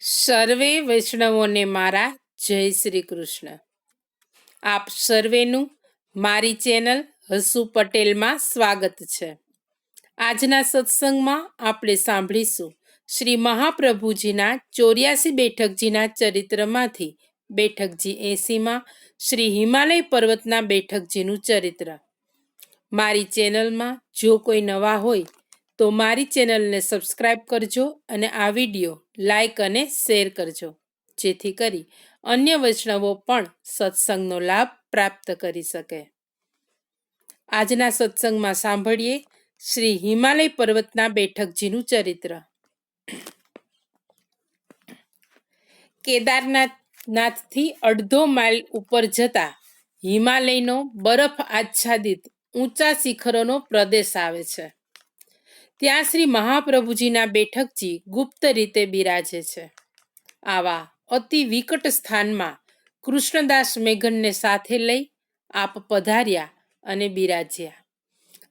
સર્વે વૈષ્ણવોને મારા જય શ્રી કૃષ્ણ. આપ સર્વેનું મારી ચેનલ હસુ પટેલમાં સ્વાગત છે. આજના સત્સંગમાં આપણે સાંભળીશું શ્રી મહાપ્રભુજીના 84 બેઠકજીના ચરિત્રમાંથી બેઠકજી 80માં શ્રી હિમાલય પર્વતના બેઠકજીનું ચરિત્ર. મારી ચેનલમાં જો કોઈ નવા હોય તો મારી ચેનલને સબસ્ક્રાઇબ કરજો અને આ વિડીયો લાઈક અને શેર કરજો, જેથી કરી અન્ય વૈષ્ણવો પણ સત્સંગનો લાભ પ્રાપ્ત કરી શકે. આજના સત્સંગમાં સાંભળીએ શ્રી હિમાલય પર્વતના બેઠકજીનું ચરિત્ર. કેદારનાથથી અડધો માઇલ ઉપર જતા હિમાલયનો બરફ આચ્છાદિત ઊંચા શિખરોનો પ્રદેશ આવે છે. ત્યાં શ્રી મહાપ્રભુજીના બેઠકજી ગુપ્ત રીતે બિરાજે છે. આવા અતિ વિકટ સ્થાનમાં કૃષ્ણદાસ મેઘનને સાથે લઈ આપ પધાર્યા અને બિરાજ્યા.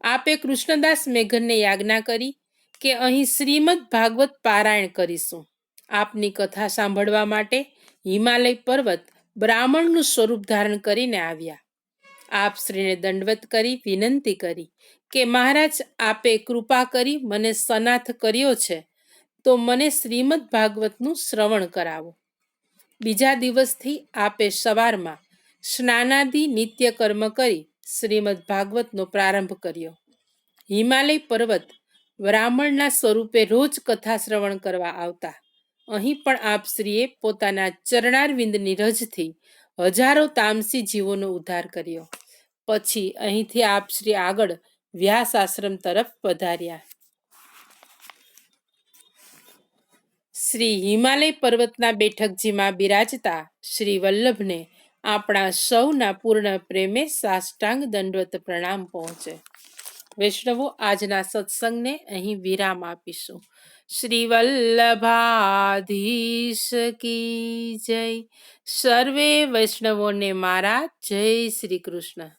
આપે કૃષ્ણદાસ મેઘનને યાજ્ઞા કરી કે અહીં શ્રીમદ ભાગવત પારાયણ કરીશું. આપની કથા સાંભળવા માટે હિમાલય પર્વત બ્રાહ્મણનું સ્વરૂપ ધારણ કરીને આવ્યા. આપ શ્રીને દંડવત કરી વિનંતી કરી કે મહારાજ, આપે કૃપા કરી મને સનાથ કર્યો છે તો મને શ્રીમદ ભાગવતનું શ્રવણ કરાવો. બીજા દિવસથી આપે સવારમાં સ્નાનાદિ નિત્ય કર્મ કરી શ્રીમદ ભાગવતનો પ્રારંભ કર્યો. હિમાલય પર્વત બ્રાહ્મણના સ્વરૂપે રોજ કથા શ્રવણ કરવા આવતા. અહીં પણ આપ શ્રીએ પોતાના ચરણારવિંદની રજથી હજારો તામસી જીવોનો ઉદ્ધાર કર્યો. પછી અહીંથી આપ શ્રી આગળ વ્યાસ આશ્રમ તરફ પધાર્યા. શ્રી હિમાલય પર્વતના બેઠકજીમાં બિરાજતા શ્રી વલ્લભને આપણા સૌના પૂર્ણ પ્રેમે સાષ્ટાંગ દંડવત પ્રણામ પહોંચે. વૈષ્ણવો, આજના સત્સંગને અહીં વિરામ આપીશું. શ્રી વલ્લભાધીશ કી જય. સર્વે વૈષ્ણવોને મારા જય શ્રી કૃષ્ણ.